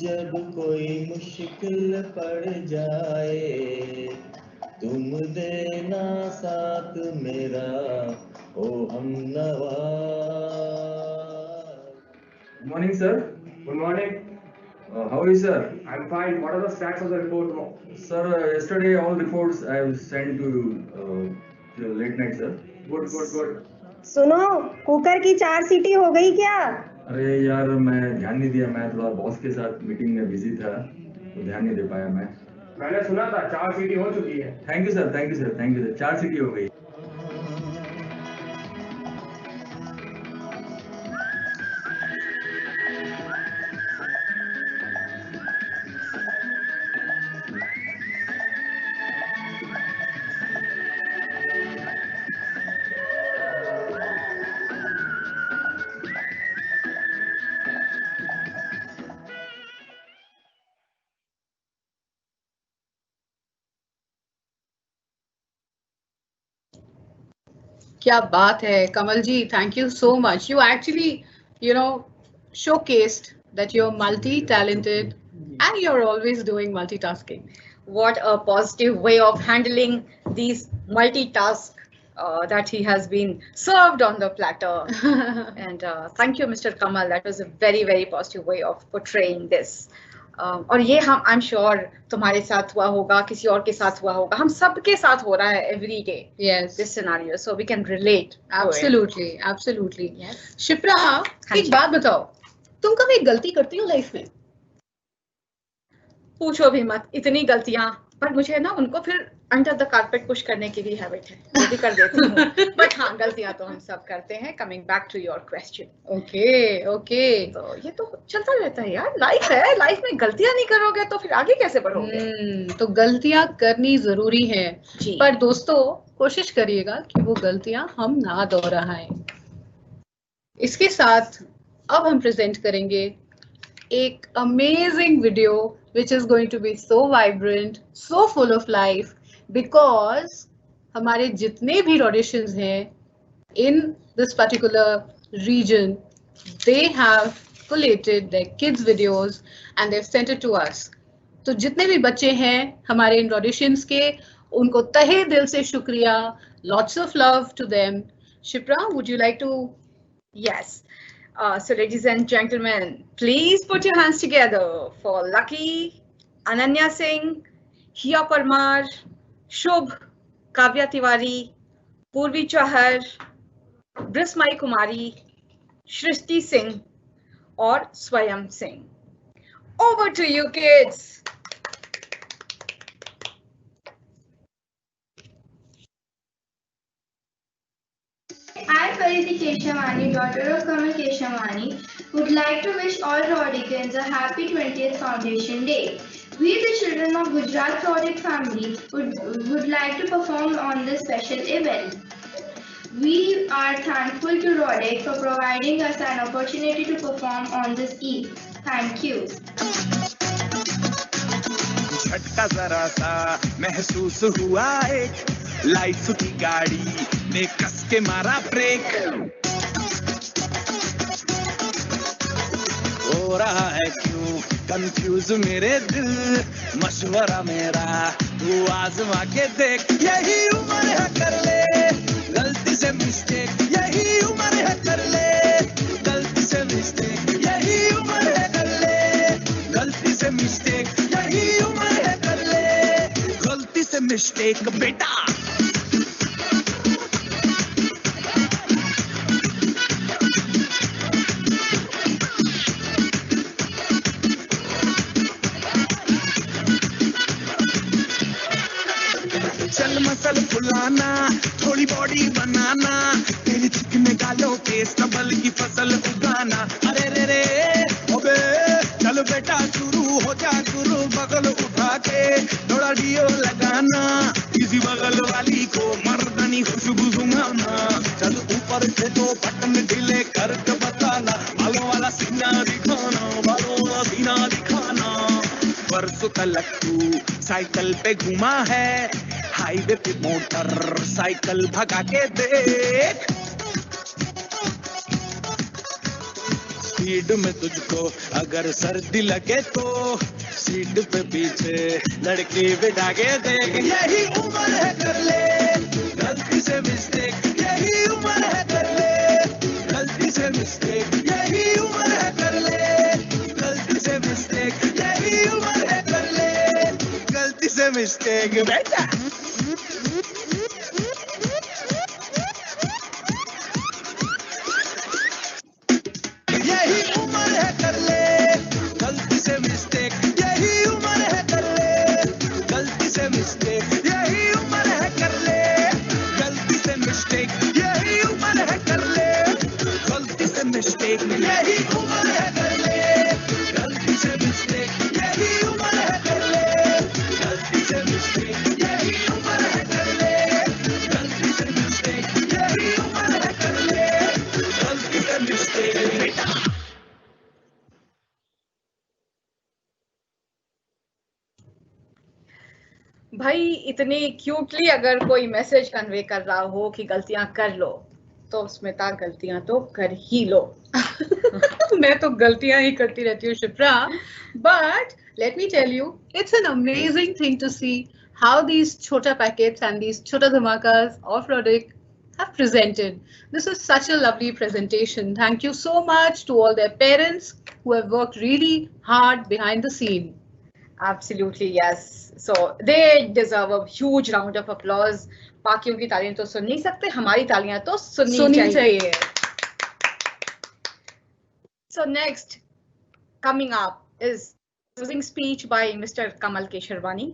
जब कोई मुश्किल पड़ जाए, तुम देना साथ मेरा ओ हमनवा.
Good morning, sir. Good morning. How are you, sir? I'm fine. What are the stats of the report? Sir, yesterday all reports I have sent to late night, sir. Good.
सुनो, कुकर की 4 सीटी हो गई क्या?
अरे यार, मैं ध्यान नहीं दिया. मैं थोड़ा बॉस के साथ मीटिंग में बिजी था, तो ध्यान नहीं दे पाया मैं. मैंने सुना था 4 सीटी हो चुकी है. Thank you sir. 4 सीटी हो गई.
क्या बात है Kamal ji, thank you so much. You actually, showcased that you're multi-talented and you're always doing multitasking.
What a positive way of handling these multitask that he has been served on the platter. And thank you, Mr. Kamal. That was a very, very positive way of portraying this. और ये हम I'm sure तुम्हारे साथ हुआ होगा, किसी और के साथ हुआ होगा, हम सबके साथ हो रहा है every day.
Yes.
This scenario, so we can relate.
Absolutely, absolutely.
Yes.
Shipra, एक बात बताओ, तुम कभी गलती करती हो लाइफ में?
पूछो भी मत, इतनी गलतियां, पर मुझे ना उनको फिर अंडर द कारपेट पुश करने की भी हैबिट है, वो भी कर देती हूँ. बट हाँ, गलतियां तो हम सब करते हैं. Coming back to your question.
Okay.
तो ये तो चलता रहता है यार, लाइफ है. लाइफ में गलतियां नहीं करोगे तो फिर आगे कैसे बढ़ोगे?
तो गलतियां करनी जरूरी है, पर दोस्तों कोशिश करिएगा कि वो गलतियां हम ना दोहराएं. इसके साथ अब हम प्रेजेंट करेंगे एक amazing video which is going to be so vibrant, so full of life, because हमारे जितने भी Rhodesians हैं in this particular region, they have collated their kids videos and they've sent it to us. तो जितने भी बच्चे हैं हमारे इन Rhodesians के, उनको तहे दिल से शुक्रिया. Lots of love to them. Shipra, would you like to?
Yes. So ladies and gentlemen, please put your hands together for Lucky, Ananya Singh, Hiya Parmar, Shubh, Kavya Tiwari, Purvi Chahar, Brismai Kumari, Shrishti Singh और Swayam Singh. Over to you kids.
I, Pariti Keshavani, daughter of Kamal Keshavani, would like to wish all Rhodicans a happy 20th Foundation Day. We, the children of Gujarat Rhodic family, would like to perform on this special event. We are thankful to Rhodic for providing us an opportunity to perform on this eve. Thank you.
झटका जरा सा महसूस हुआ एक, life की गाड़ी ने कस के मारा ब्रेक. हो रहा है क्यों कंफ्यूज मेरे दिल, मशवरा मेरा तू आजमा के देख. यही उम्र है कर ले गलती से मिस्टेक, यही उम्र है कर ले गलती से मिस्टेक, यही उम्र है कर ले गलती से मिस्टेक, यही उम्र है कर ले गलती से मिस्टेक. बेटा चल मसल फुलाना, थोड़ी बॉडी बनाना, तेरे चिकने गालों पे सबल की फसल उगाना. अरे रे रे अबे चल बेटा शुरू हो जा गुरु, बगल उठा के थोड़ा डियो लगाना, किसी बगल वाली को मर्दानी खुशबू सुंघाना. चल ऊपर से तो बटन ढीले करके बताना, बालों वाला सीना दिखाना, बालों वाला सीना दिखाना. परसों तलक तू साइकिल पे घुमा है, हाईवे पे मोटर साइकिल भगा के देख. स्पीड में तुझको अगर सर्दी लगे तो सीट पे पीछे लड़की बिठा के देख. यही उम्र है कर ले गलती से मिस्टेक, यही उम्र है कर ले गलती से मिस्टेक, यही उम्र है कर ले गलती से मिस्टेक, यही उम्र है कर ले गलती से मिस्टेक. बेटा यही उम्र है कर ले गलती से मिस्टेक, यही उम्र है कर ले गलती से मिस्टेक, यही उम्र है कर ले गलती से मिस्टेक, यही उम्र है कर ले गलती से मिस्टेक, यही उम्र है कर ले गलती से मिस्टेक, यही उम्र है कर ले गलती से मिस्टेक, यही
भाई इतने क्यूटली अगर कोई मैसेज कन्वे कर रहा हो कि गलतियां कर लो, तो स्मिता गलतियां तो कर ही लो।
मैं तो गलतियां ही करती रहती हूँ Shipra, but let me tell you, it's an amazing thing to see how these chota packets and these chota dhamakas of Roddick have presented. This is such a lovely presentation. Thank you so much to all their parents who have worked really hard behind the scene.
Absolutely, yes. So they deserve a huge round of applause. बाकियों की तालियां तो सुन नहीं सकते, हमारी तालियां तो सुननी चाहिए. So next, coming up is closing speech by Mr. Kamal Kesharwani.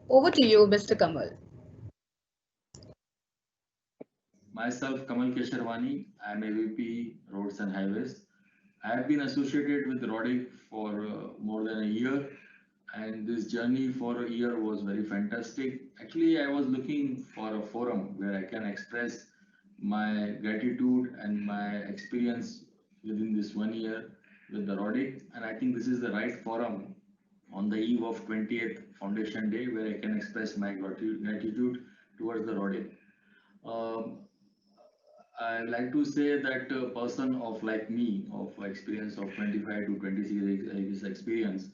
Over to you, Mr. Kamal.
Myself, Kamal Kesharwani. I am AVP Roads and Highways. I have been associated with Roddick for more than a year, and this journey for a year was very fantastic. Actually, I was looking for a forum where I can express my gratitude and my experience within this 1 year with the Roddick, and I think this is the right forum on the eve of 20th Foundation Day where I can express my gratitude towards the Roddick. I like to say that a person of like me, of experience of 25 to 26 years experience,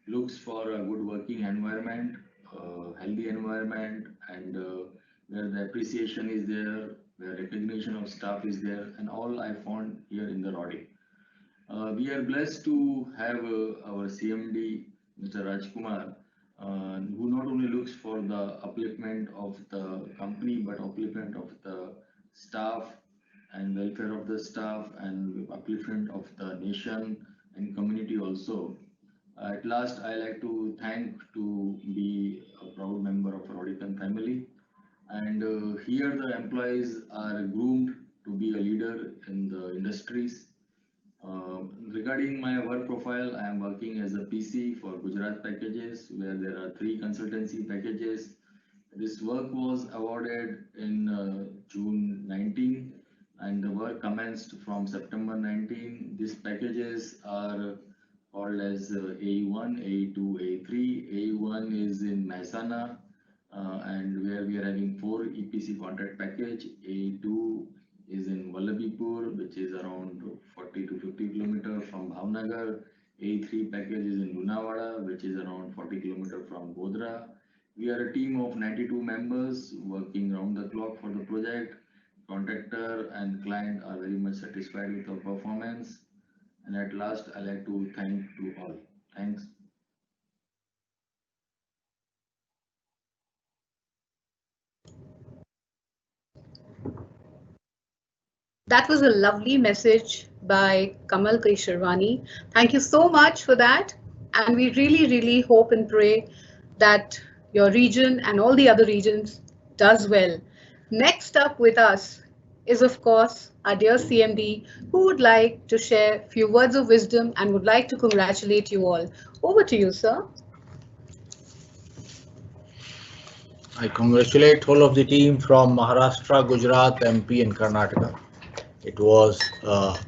looks for a good working environment, healthy environment, and where the appreciation is there, where recognition of staff is there, and all I found here in the Roddick. We are blessed to have our CMD, Mr. Rajkumar, who not only looks for the upliftment of the company, but upliftment of the staff and welfare of the staff and upliftment of the nation and community also. At last, I like to thank to be a proud member of Roddick family. And here the employees are groomed to be a leader in the industries. Regarding my work profile, I am working as a PC for Gujarat packages, where there are 3 consultancy packages. This work was awarded in June 19, and the work commenced from September 19. These packages are called as AE1, AE2, AE3. AE1 is in Mehsana, and where we are having 4 EPC contract package. AE2 is in Vallabhipur, which is around 40 to 50 kilometers from Bhavnagar. AE3 package is in Lunawada, which is around 40 kilometers from Godhra. We are a team of 92 members working round the clock for the project. Contractor and client are very much satisfied with our performance. And at last, I like to thank to all. Thanks.
That was a lovely message by Kamal Kesharwani. Thank you so much for that. And we really, really hope and pray that your region and all the other regions does well. Next up with us is, of course, our dear CMD, who would like to share a few words of wisdom and would like to congratulate you all. Over to you, sir.
I congratulate all of the team from Maharashtra, Gujarat, MP and Karnataka. It was a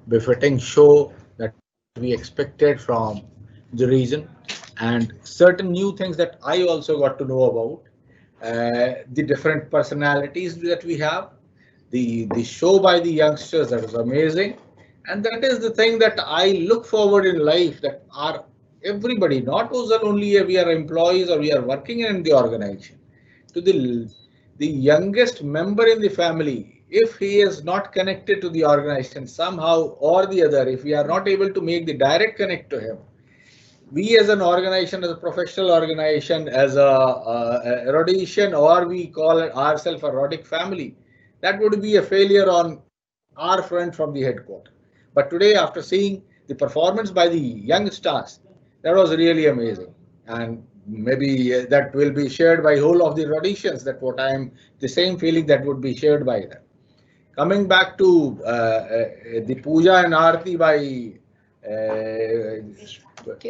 befitting show that we expected from the region, and certain new things that I also got to know about, the different personalities that we have, the show by the youngsters, that was amazing. And that is the thing that I look forward in life, that our everybody, not only we are employees or we are working in the organization, to the youngest member in the family, if he is not connected to the organization somehow or the other, if we are not able to make the direct connect to him, we as an organization, as a professional organization, as a Rhodician, or we call it ourselves a Roddick family, that would be a failure on our front from the headquarters. But today, after seeing the performance by the young stars, that was really amazing. And maybe that will be shared by whole of the Rhodicians, that what I am, the same feeling that would be shared by them. Coming back to the Puja and Aarti by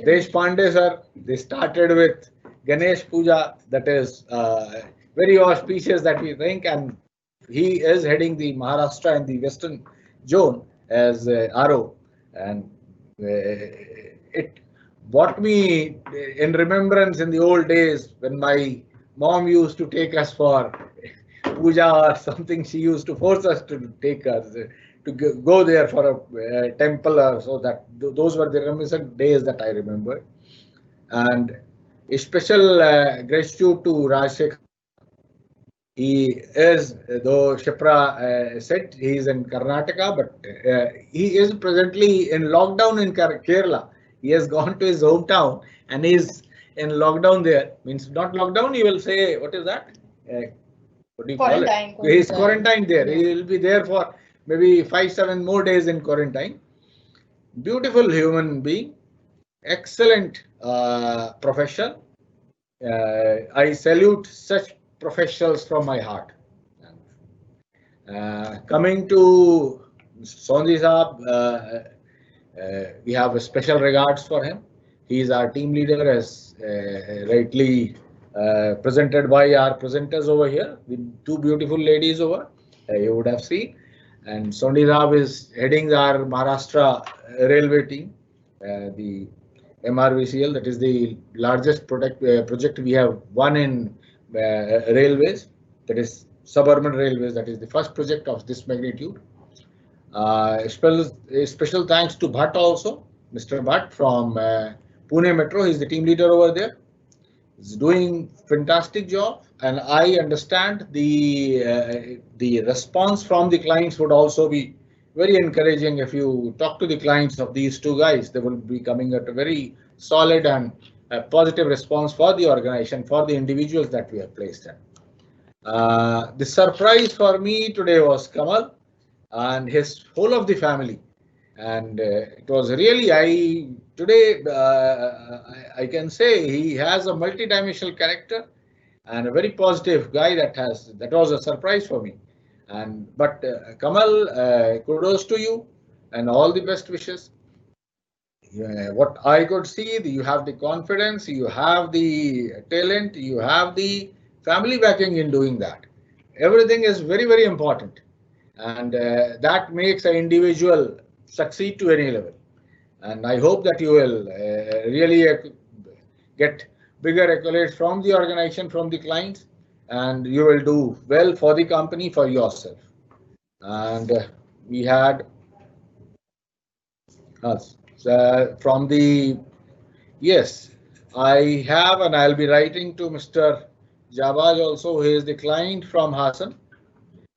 Deshpande sir, they started with Ganesh Puja, that is very auspicious that we think, and he is heading the Maharashtra and the Western Zone as RO, and it brought me in remembrance in the old days when my mom used to take us for puja or something. She used to force us to take us to go there for a temple, or so that those were the reminiscent days that I remember. And a special gratitude to Rajshekhar. He is, though Shipra said, he is in Karnataka, but he is presently in lockdown in Kerala. He has gone to his hometown and is in lockdown there. Means not lockdown, he will say, what is that? What do you call it? He is quarantined there. Yeah. He will be there for maybe 5-7 more days in quarantine. Beautiful human being, excellent profession. I salute such professionals from my heart. Coming to Sondhi Saab, we have a special regards for him. He is our team leader, as rightly presented by our presenters over here, the two beautiful ladies over, you would have seen. And Sondhi Saab is heading our Maharashtra railway team, the MRVCL, that is the largest project we have won in railways, that is suburban railways. That is the first project of this magnitude. Special thanks to Bhatt also, Mr. Bhatt from Pune Metro. He is the team leader over there. He's doing fantastic job, and I understand the response from the clients would also be very encouraging. If you talk to the clients of these two guys, they will be coming at a very solid and positive response for the organization, for the individuals that we have placed in. The surprise for me today was Kamal and his whole of the family, and it was really, I can say he has a multi-dimensional character and a very positive guy. That was a surprise for me. But Kamal, kudos to you and all the best wishes. What I could see, you have the confidence, you have the talent, you have the family backing in doing that. Everything is very, very important, and that makes an individual succeed to any level. And I hope that you will really get bigger accolades from the organization, from the clients, and you will do well for the company, for yourself. And we had from the, yes, I have, and I'll be writing to Mr. Jabaj also. He is the client from Hassan,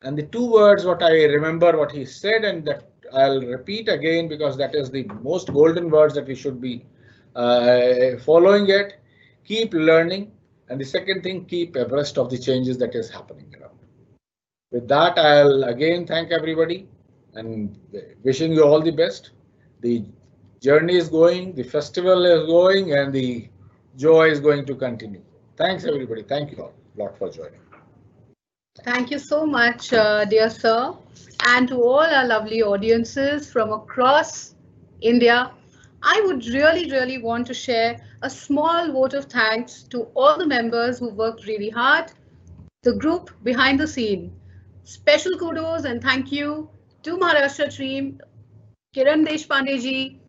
and the two words what I remember what he said, and that I'll repeat again because that is the most golden words that we should be following it. Keep learning, and the second thing, keep abreast of the changes that is happening around. With that, I'll again thank everybody and wishing you all the best. The journey is going, the festival is going, and the joy is going to continue. Thanks everybody. Thank you all a lot for joining.
Thank you so much, dear sir, and to all our lovely audiences from across India. I would really want to share a small vote of thanks to all the members who worked really hard, the group behind the scene. Special kudos and thank you to Maharashtra team, Kiran Deshpande ji,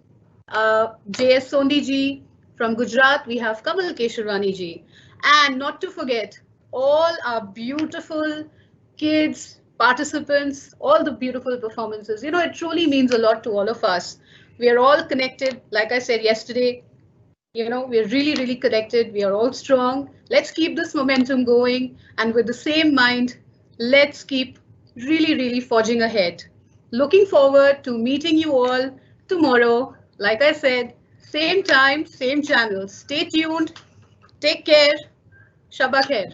JS Sondhi ji. From Gujarat, we have Kamal Kesharwani ji. And not to forget, all our beautiful kids, participants, all the beautiful performances. You know, it truly means a lot to all of us. We are all connected. Like I said yesterday, you know, we're really connected. We are all strong. Let's keep this momentum going. And with the same mind, let's keep really forging ahead. Looking forward to meeting you all tomorrow. Like I said, same time, same channel. Stay tuned. Take care. Shabba khair.